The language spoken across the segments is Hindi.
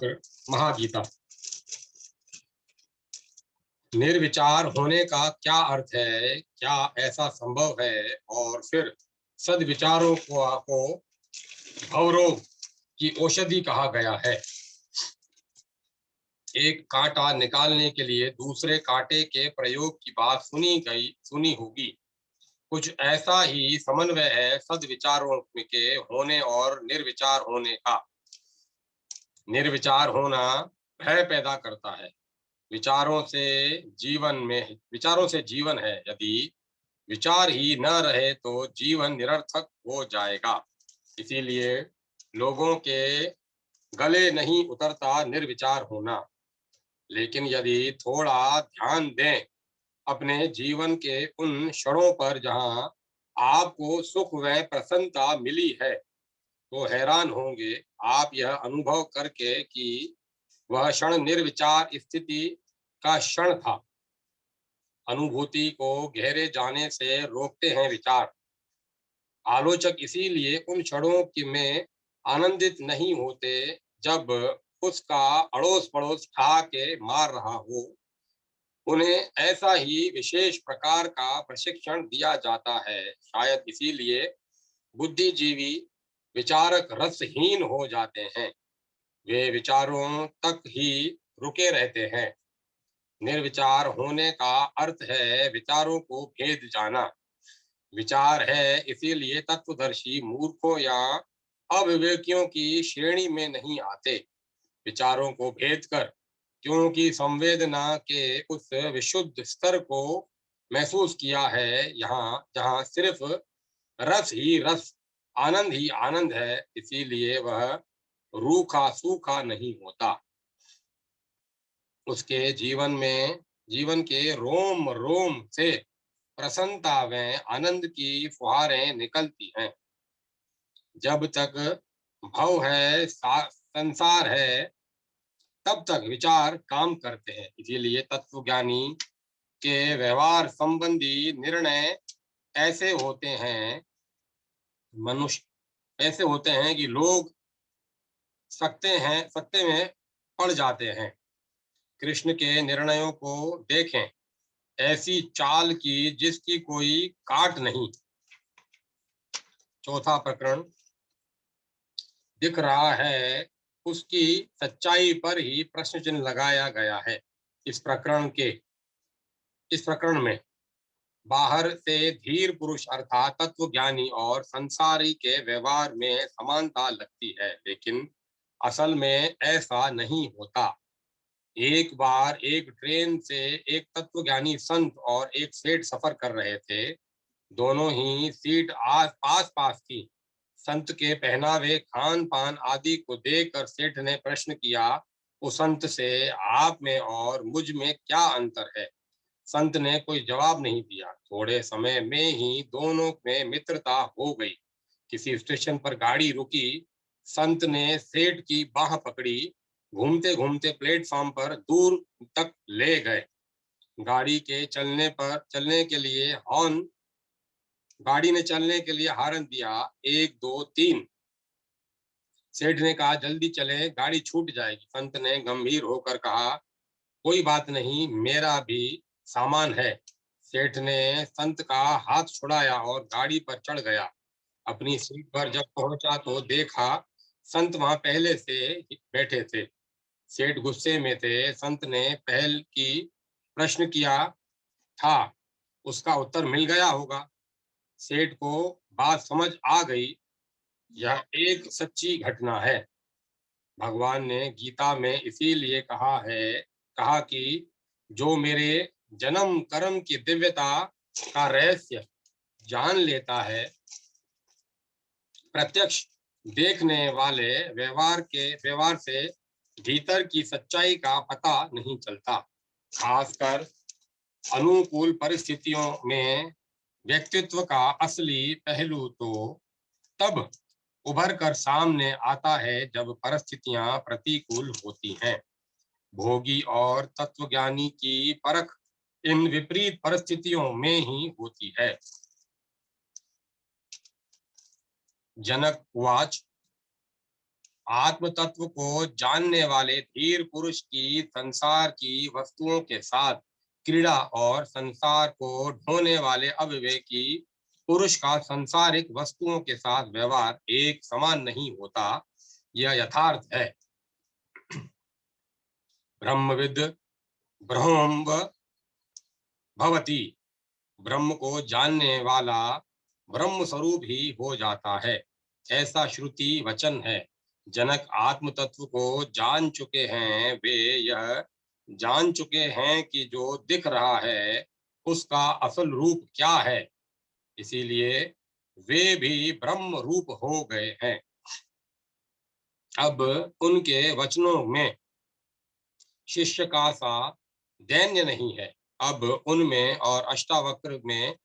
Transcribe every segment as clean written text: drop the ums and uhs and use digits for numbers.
महागीता। निर्विचार होने का क्या अर्थ है? क्या ऐसा संभव है? और फिर सद्विचारों को भवरोग की औषधि कहा गया है। एक कांटा निकालने के लिए दूसरे कांटे के प्रयोग की बात सुनी होगी। कुछ ऐसा ही समन्वय है सद्विचारों के होने और निर्विचार होने का। निर्विचार होना भय पैदा करता है। विचारों से जीवन है। यदि विचार ही न रहे तो जीवन निरर्थक हो जाएगा। इसीलिए लोगों के गले नहीं उतरता निर्विचार होना। लेकिन यदि थोड़ा ध्यान दें अपने जीवन के उन क्षणों पर जहां आपको सुख व प्रसन्नता मिली है, तो हैरान होंगे आप यह अनुभव करके कि वह क्षण निर्विचार स्थिति का क्षण था। अनुभूति को गहरे जाने से रोकते हैं विचार। आलोचक इसीलिए उन क्षणों में आनंदित नहीं होते जब उसका अड़ोस पड़ोस ठा के मार रहा हो। उन्हें ऐसा ही विशेष प्रकार का प्रशिक्षण दिया जाता है। शायद इसीलिए बुद्धिजीवी विचारक रसहीन हो जाते हैं। वे विचारों तक ही रुके रहते हैं। निर्विचार होने का अर्थ है विचारों को भेद जाना। विचार है इसीलिए तत्वदर्शी मूर्खों या अविवेकियों की श्रेणी में नहीं आते। विचारों को भेद कर, क्योंकि संवेदना के उस विशुद्ध स्तर को महसूस किया है, यहाँ जहाँ सिर्फ रस ही रस, आनंद ही आनंद है, इसीलिए वह रूखा सूखा नहीं होता। उसके जीवन के रोम रोम से प्रसन्नता व आनंद की फुहारें निकलती हैं। जब तक भव है, संसार है, तब तक विचार काम करते हैं। इसीलिए तत्वज्ञानी के व्यवहार संबंधी निर्णय ऐसे होते हैं मनुष्य ऐसे होते हैं कि लोग सत्य में पड़ जाते हैं। कृष्ण के निर्णयों को देखें, ऐसी चाल की जिसकी कोई काट नहीं। चौथा प्रकरण दिख रहा है, उसकी सच्चाई पर ही प्रश्न चिन्ह लगाया गया है। इस प्रकरण में बाहर से धीर पुरुष अर्थात तत्वज्ञानी और संसारी के व्यवहार में समानता लगती है, लेकिन असल में ऐसा नहीं होता। एक बार एक ट्रेन से एक तत्वज्ञानी संत और एक सेठ सफर कर रहे थे। दोनों ही सीट आस पास थी। संत के पहनावे, खान पान आदि को देखकर सेठ ने प्रश्न किया, उस संत से, आप में और मुझ में क्या अंतर है? संत ने कोई जवाब नहीं दिया। थोड़े समय में ही दोनों में मित्रता हो गई। किसी स्टेशन पर गाड़ी रुकी। संत ने सेठ की बाह पकड़ी। घूमते घूमते प्लेटफॉर्म पर दूर तक ले गए। गाड़ी ने चलने के लिए हॉर्न दिया, 1 2 3। सेठ ने कहा, जल्दी चले, गाड़ी छूट जाएगी। संत ने गंभीर होकर कहा, कोई बात नहीं, मेरा भी सामान है। सेठ ने संत का हाथ छुड़ाया और गाड़ी पर चढ़ गया। अपनी सीट पर जब पहुंचा तो देखा संत वहां पहले से बैठे थे। सेठ गुस्से में थे। संत ने पहल की प्रश्न किया था, उसका उत्तर मिल गया होगा। सेठ को बात समझ आ गई। यह एक सच्ची घटना है। भगवान ने गीता में इसीलिए कहा कि जो मेरे जन्म कर्म की दिव्यता का रहस्य जान लेता है, प्रत्यक्ष देखने वाले व्यवहार से भीतर की सच्चाई का पता नहीं चलता। खासकर अनुकूल परिस्थितियों में व्यक्तित्व का असली पहलू तो तब उभर कर सामने आता है जब परिस्थितियां प्रतिकूल होती हैं। भोगी और तत्वज्ञानी की परख इन विपरीत परिस्थितियों में ही होती है। जनक उवाच, आत्म तत्व को जानने वाले धीर पुरुष की संसार की वस्तुओं के साथ क्रीड़ा और संसार को ढोने वाले अविवेकी पुरुष का सांसारिक वस्तुओं के साथ व्यवहार एक समान नहीं होता, यह यथार्थ है। ब्रह्मविद ब्रह्म भवति, ब्रह्म को जानने वाला ब्रह्म स्वरूप ही हो जाता है, ऐसा श्रुति वचन है। जनक आत्म तत्व को जान चुके हैं, वे यह जान चुके हैं कि जो दिख रहा है उसका असल रूप क्या है, इसीलिए वे भी ब्रह्म रूप हो गए हैं। अब उनके वचनों में शिष्य का सा दैन्य नहीं है। अब उनमें और अष्टावक्र में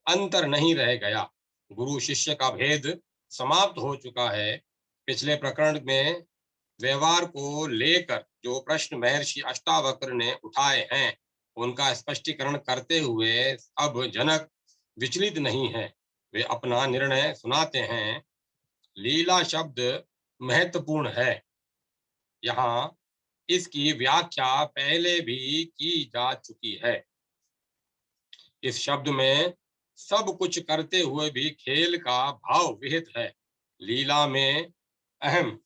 अंतर नहीं रह गया। गुरु शिष्य का भेद समाप्त हो चुका है। पिछले प्रकरण में व्यवहार को लेकर जो प्रश्न महर्षि अष्टावक्र ने उठाए हैं, उनका स्पष्टीकरण करते हुए अब जनक विचलित नहीं है। वे अपना निर्णय सुनाते हैं। लीला शब्द महत्वपूर्ण है। यहाँ इसकी व्याख्या पहले भी की जा चुकी है। इस शब्द में सब कुछ करते हुए भी खेल का भाव विहित है। लीला में अहम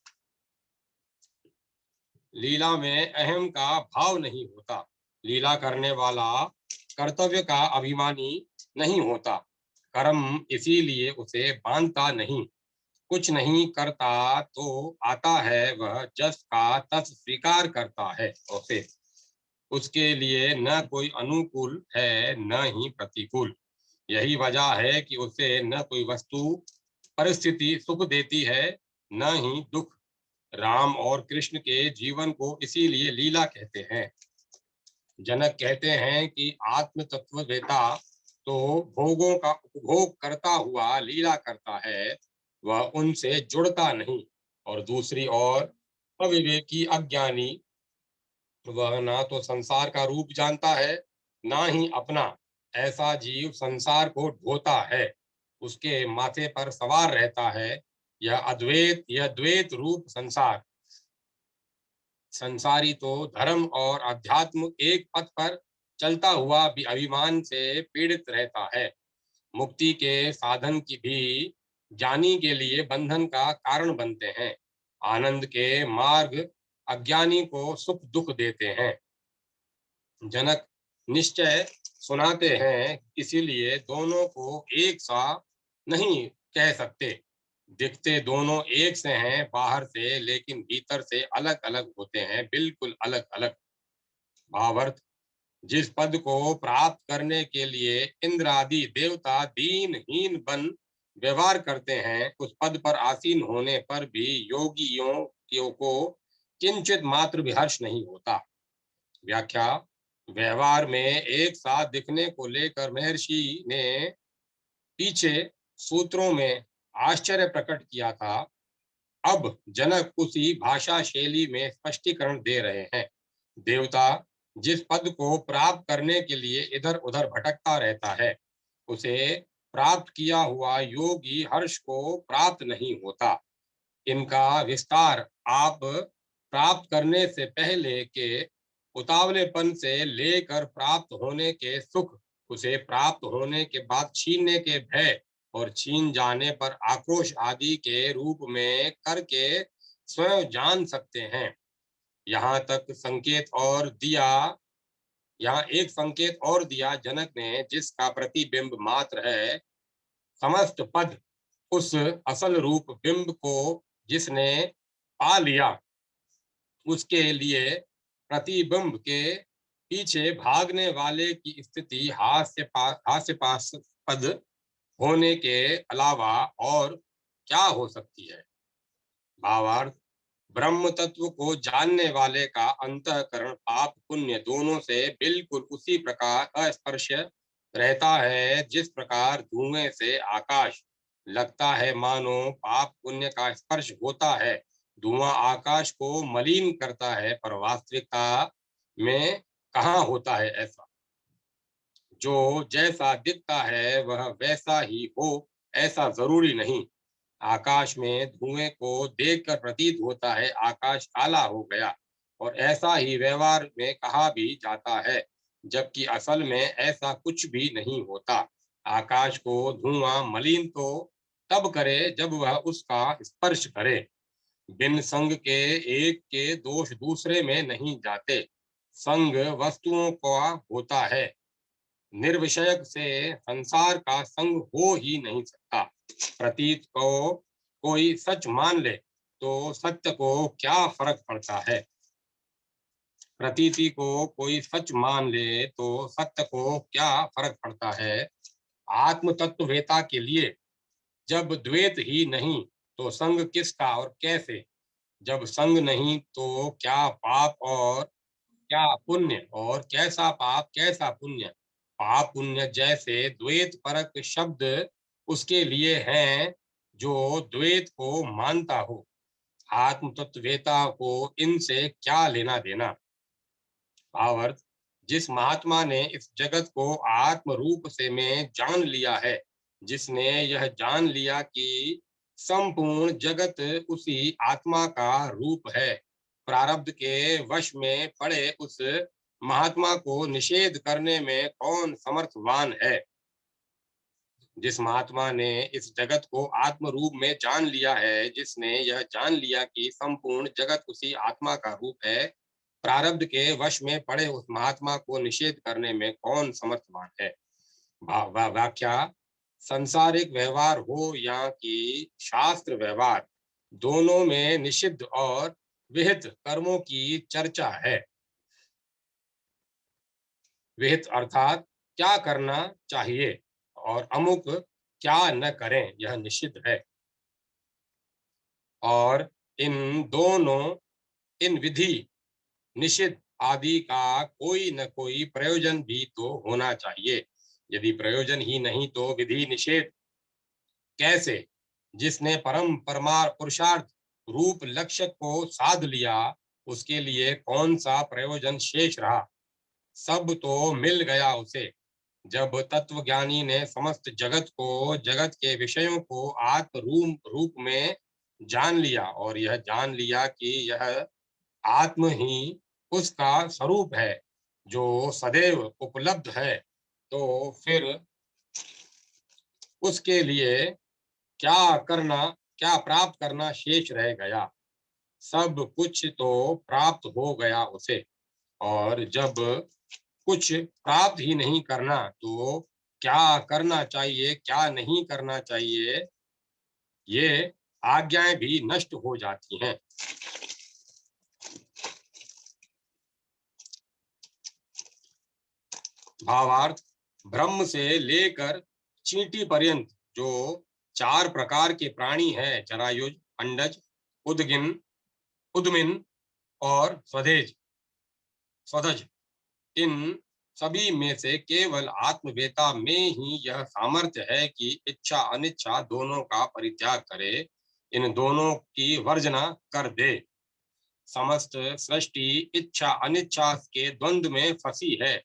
लीला में अहम का भाव नहीं होता। लीला करने वाला कर्तव्य का अभिमानी नहीं होता। कर्म इसीलिए उसे बांधता नहीं। कुछ नहीं करता तो आता है, वह जस का तस स्वीकार करता है। उसे उसके लिए न कोई अनुकूल है न ही प्रतिकूल। यही वजह है कि उसे न कोई वस्तु परिस्थिति सुख देती है न ही दुख। राम और कृष्ण के जीवन को इसीलिए लीला कहते हैं। जनक कहते हैं कि आत्म तत्ववेता तो भोगों का उपभोग करता हुआ लीला करता है, वह उनसे जुड़ता नहीं। और दूसरी ओर अविवेकी अज्ञानी, वह ना तो संसार का रूप जानता है ना ही अपना। ऐसा जीव संसार को ढोता है, उसके माथे पर सवार रहता है। यह द्वैत रूप संसार। संसारी तो धर्म और अध्यात्म एक पथ पर चलता हुआ भी अभिमान से पीड़ित रहता है। मुक्ति के साधन की भी ज्ञानी के लिए बंधन का कारण बनते हैं। आनंद के मार्ग अज्ञानी को सुख दुख देते हैं। जनक निश्चय सुनाते हैं, इसीलिए दोनों को एक सा नहीं कह सकते। दिखते दोनों एक से हैं बाहर से, लेकिन भीतर से अलग अलग होते हैं, बिल्कुल अलग अलग। भावार्थ, जिस पद को प्राप्त करने के लिए इंद्र आदि देवता दीनहीन बन व्यवहार करते हैं, उस पद पर आसीन होने पर भी योगियों को किंचित मात्र भी हर्ष नहीं होता। व्याख्या, व्यवहार में एक साथ दिखने को लेकर महर्षि ने पीछे सूत्रों में आश्चर्य प्रकट किया था। अब जनक उसी भाषा शैली में स्पष्टीकरण दे रहे हैं। देवता जिस पद को प्राप्त करने के लिए इधर उधर भटकता रहता है, उसे प्राप्त किया हुआ योगी हर्ष को प्राप्त नहीं होता। इनका विस्तार आप प्राप्त करने से पहले के उतावलेपन से लेकर प्राप्त होने के सुख, उसे प्राप्त होने के बाद छीनने के भय और छीन जाने पर आक्रोश आदि के रूप में करके स्वयं जान सकते हैं। यहाँ तक संकेत और दिया यहाँ एक संकेत और दिया जनक ने, जिसका प्रतिबिंब मात्र है समस्त पद। उस असल रूप बिंब को जिसने पा लिया, उसके लिए प्रतिबिंब के पीछे भागने वाले की स्थिति हास्यास्पद होने के अलावा और क्या हो सकती है। भावार्थ, ब्रह्म तत्व को जानने वाले का अंतःकरण पाप पुण्य दोनों से बिल्कुल उसी प्रकार अस्पर्श रहता है, जिस प्रकार धुएं से आकाश लगता है, मानो पाप पुण्य का स्पर्श होता है। धुआं आकाश को मलिन करता है, पर वास्तविकता में कहाँ होता है ऐसा। जो जैसा दिखता है वह वैसा ही हो, ऐसा जरूरी नहीं। आकाश में धुएं को देखकर प्रतीत होता है आकाश काला हो गया, और ऐसा ही व्यवहार में कहा भी जाता है, जबकि असल में ऐसा कुछ भी नहीं होता। आकाश को धुआं मलिन तो तब करे जब वह उसका स्पर्श करे। बिन संग के एक के दोष दूसरे में नहीं जाते। संग वस्तुओं का होता है, निर्विषयक से संसार का संग हो ही नहीं सकता। प्रतीत को कोई सच मान ले तो सत्य को क्या फर्क पड़ता है। प्रतीति को कोई सच मान ले तो सत्य को क्या फर्क पड़ता है। आत्म तत्ववेता के लिए जब द्वैत ही नहीं तो संग किसका और कैसे। जब संग नहीं तो क्या पाप और क्या पुण्य, और कैसा पाप कैसा पुण्य। पाप पुण्य जैसे द्वैत परक शब्द उसके लिए हैं जो द्वैत को मानता हो। आत्म तत्ववेता को इनसे क्या लेना देना। भावार्थ, जिस महात्मा ने इस जगत को आत्म रूप से में जान लिया है, जिसने यह जान लिया कि संपूर्ण जगत उसी आत्मा का रूप है, प्रारब्ध के वश में पड़े उस महात्मा को निषेध करने में कौन समर्थवान है। जिस महात्मा ने इस जगत को आत्म रूप में जान लिया है, जिसने यह जान लिया कि संपूर्ण जगत उसी आत्मा का रूप है, प्रारब्ध के वश में पड़े उस महात्मा को निषेध करने में कौन समर्थवान है। व्याख्या, संसारिक व्यवहार हो या कि शास्त्र व्यवहार, दोनों में निषिद्ध और विहित कर्मों की चर्चा है। विहित अर्थात क्या करना चाहिए और अमुक क्या न करें, यह निषिद्ध है। और इन दोनों, इन विधि निषिद्ध आदि का कोई न कोई प्रयोजन भी तो होना चाहिए। यदि प्रयोजन ही नहीं तो विधि निषेध कैसे। जिसने परम पुरुषार्थ रूप लक्ष्य को साध लिया, उसके लिए कौन सा प्रयोजन शेष रहा। सब तो मिल गया उसे। जब तत्वज्ञानी ने समस्त जगत को, जगत के विषयों को आत्म रूप में जान लिया और यह जान लिया कि यह आत्म ही उसका स्वरूप है जो सदैव उपलब्ध है, तो फिर उसके लिए क्या करना, क्या प्राप्त करना शेष रह गया। सब कुछ तो प्राप्त हो गया उसे। और जब कुछ प्राप्त ही नहीं करना तो क्या करना चाहिए क्या नहीं करना चाहिए, ये आज्ञाएं भी नष्ट हो जाती हैं। भावार्थ, ब्रह्म से लेकर चींटी पर्यंत जो 4 प्रकार के प्राणी हैं, जरायुज, अंडज, उदगिन, उद्मिन और स्वधज, इन सभी में से केवल आत्मवेता में ही यह सामर्थ्य है कि इच्छा अनिच्छा दोनों का परित्याग करे, इन दोनों की वर्जना कर दे। समस्त सृष्टि इच्छा अनिच्छा के द्वंद्व में फंसी है।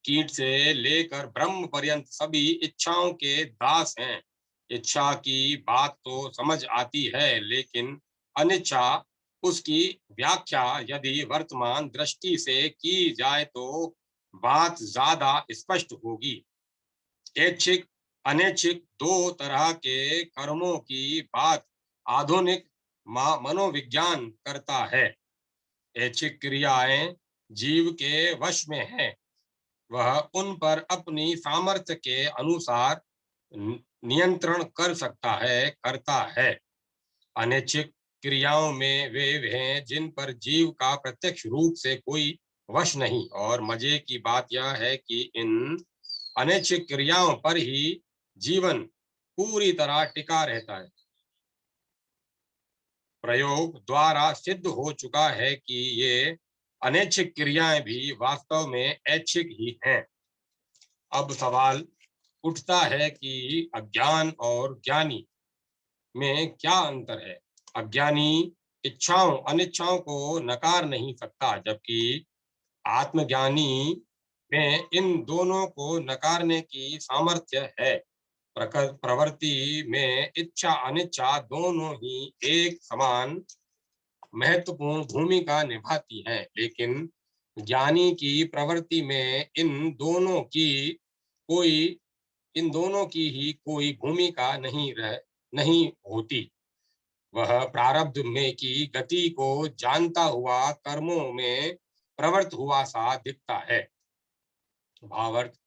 कीट से लेकर ब्रह्म पर्यंत सभी इच्छाओं के दास हैं। इच्छा की बात तो समझ आती है, लेकिन अनिच्छा, उसकी व्याख्या यदि वर्तमान दृष्टि से की जाए तो बात ज्यादा स्पष्ट होगी। ऐच्छिक अनैच्छिक दो तरह के कर्मों की बात आधुनिक मनोविज्ञान करता है। ऐच्छिक क्रियाएं जीव के वश में है, वह उन पर अपनी सामर्थ्य के अनुसार नियंत्रण कर सकता है, करता है। अनैच्छिक क्रियाओं में वे हैं जिन पर जीव का प्रत्यक्ष रूप से कोई वश नहीं, और मजे की बात यह है कि इन अनैच्छिक क्रियाओं पर ही जीवन पूरी तरह टिका रहता है। प्रयोग द्वारा सिद्ध हो चुका है कि ये अनैच्छिक क्रियाएं भी वास्तव में ऐच्छिक ही हैं। अब सवाल उठता है कि अज्ञान और ज्ञानी में क्या अंतर है। अज्ञानी इच्छाओं अनिच्छाओं को नकार नहीं सकता, जबकि आत्मज्ञानी में इन दोनों को नकारने की सामर्थ्य है। प्रवृत्ति में इच्छा अनिच्छा दोनों ही एक समान महत्वपूर्ण भूमिका निभाती हैं, लेकिन ज्ञानी की प्रवृत्ति में कोई इन दोनों की ही कोई भूमिका नहीं होती। वह प्रारब्ध में की गति को जानता हुआ कर्मों में प्रवृत्त हुआ सा दिखता है। भावार्थ,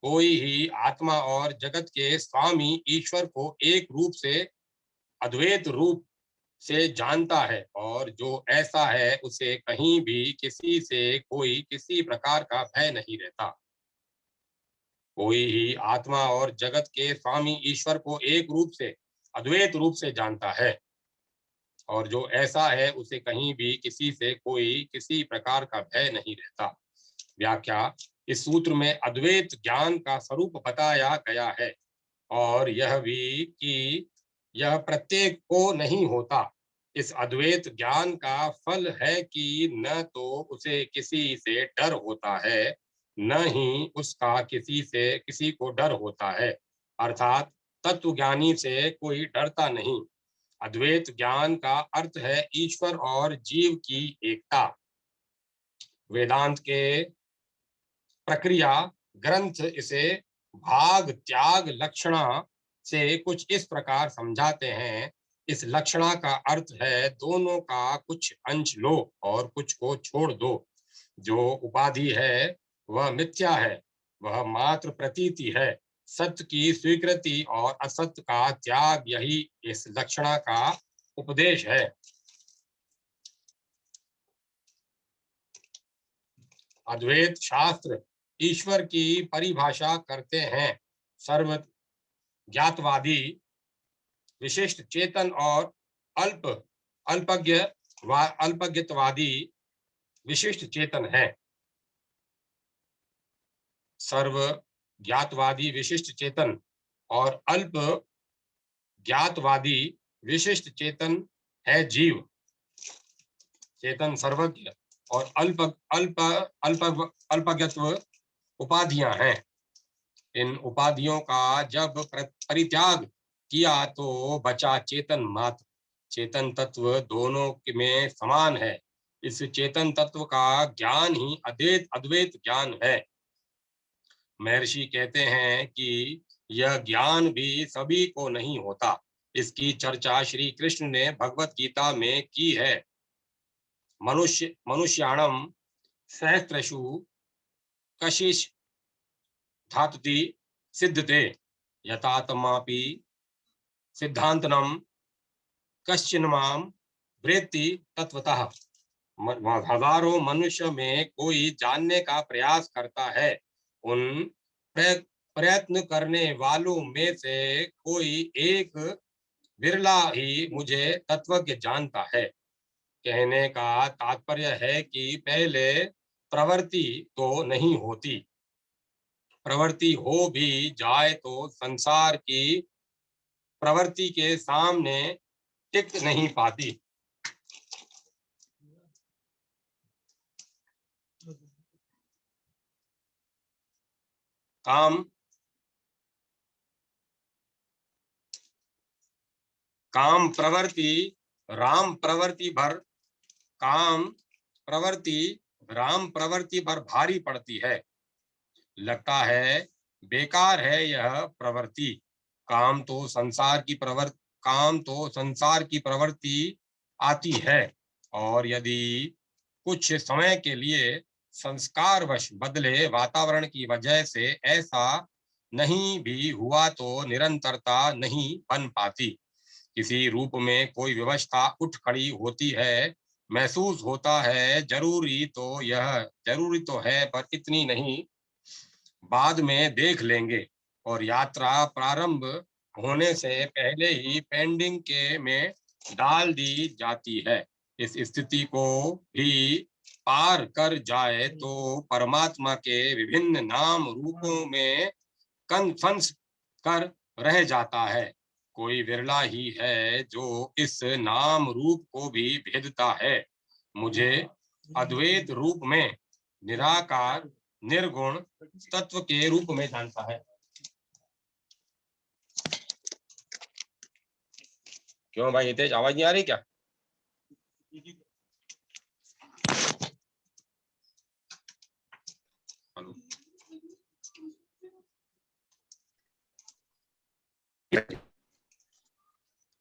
कोई ही आत्मा और जगत के स्वामी ईश्वर को एक रूप से अद्वैत रूप से जानता है, और जो ऐसा है उसे कहीं भी किसी से कोई किसी प्रकार का भय नहीं रहता। कोई ही आत्मा और जगत के स्वामी ईश्वर को एक रूप से अद्वैत रूप से जानता है, और जो ऐसा है उसे कहीं भी किसी से कोई किसी प्रकार का भय नहीं रहता। व्याख्या, इस सूत्र में अद्वैत ज्ञान का स्वरूप बताया गया है, और यह भी कि यह प्रत्येक को नहीं होता। इस अद्वैत ज्ञान का फल है कि न तो उसे किसी से डर होता है, न ही उसका किसी को डर होता है। अर्थात तत्वज्ञानी से कोई डरता नहीं। अद्वैत ज्ञान का अर्थ है ईश्वर और जीव की एकता। वेदांत के प्रक्रिया ग्रंथ इसे भाग त्याग लक्षणा से कुछ इस प्रकार समझाते हैं। इस लक्षणा का अर्थ है दोनों का कुछ अंश लो और कुछ को छोड़ दो। जो उपाधि है वह मिथ्या है, वह मात्र प्रतीति है। सत्य की स्वीकृति और असत्य का त्याग, यही इस लक्षणा का उपदेश है। अद्वैत शास्त्र ईश्वर की परिभाषा करते हैं। सर्व ज्ञातवादी विशिष्ट चेतन और अल्प अल्पज्ञत्वादी विशिष्ट चेतन है। सर्व ज्ञातवादी विशिष्ट चेतन और अल्प ज्ञातवादी विशिष्ट चेतन है जीव। चेतन सर्वज्ञ और अल्प अल्प अल्प अल्पज्ञत्व उपाधियां हैं। इन उपाधियों का जब परित्याग किया तो बचा चेतन मात्र। चेतन तत्व दोनों में समान है। इस चेतन तत्व का ज्ञान ही अद्वैत ज्ञान है। महर्षि कहते हैं कि यह ज्ञान भी सभी को नहीं होता। इसकी चर्चा श्री कृष्ण ने भगवत गीता में की है। मनुष्याणम सहस्त्रषु कशिश धातुति सिद्धते यथातमापि सिद्धांतनम कश्चिन माम वृत्ति तत्वतः। हजारों मनुष्य में कोई जानने का प्रयास करता है। उन प्रयत्न करने वालों में से कोई एक विरला ही मुझे तत्वज्ञ जानता है। कहने का तात्पर्य है कि पहले प्रवृत्ति तो नहीं होती। प्रवृत्ति हो भी जाए तो संसार की प्रवृत्ति के सामने टिक नहीं पाती। काम प्रवृत्ति राम प्रवृत्ति भर काम प्रवृत्ति राम प्रवृत्ति पर भारी पड़ती है। लगता है बेकार है यह प्रवृत्ति। काम तो संसार की प्रवृत्ति आती है, और यदि कुछ समय के लिए संस्कारवश बदले वातावरण की वजह से ऐसा नहीं भी हुआ तो निरंतरता नहीं बन पाती। किसी रूप में कोई व्यवस्था उठ खड़ी होती है, महसूस होता है जरूरी तो है पर इतनी नहीं, बाद में देख लेंगे, और यात्रा प्रारंभ होने से पहले ही पेंडिंग के में डाल दी जाती है। इस स्थिति को भी पार कर जाए तो परमात्मा के विभिन्न नाम रूपों में फंस कर रह जाता है। कोई विरला ही है जो इस नाम रूप को भी भेदता है। मुझे अद्वैत रूप में निराकार निर्गुण तत्व के रूप में जानता है। क्यों भाई हितेश, आवाज नहीं आ रही क्या? हेलो।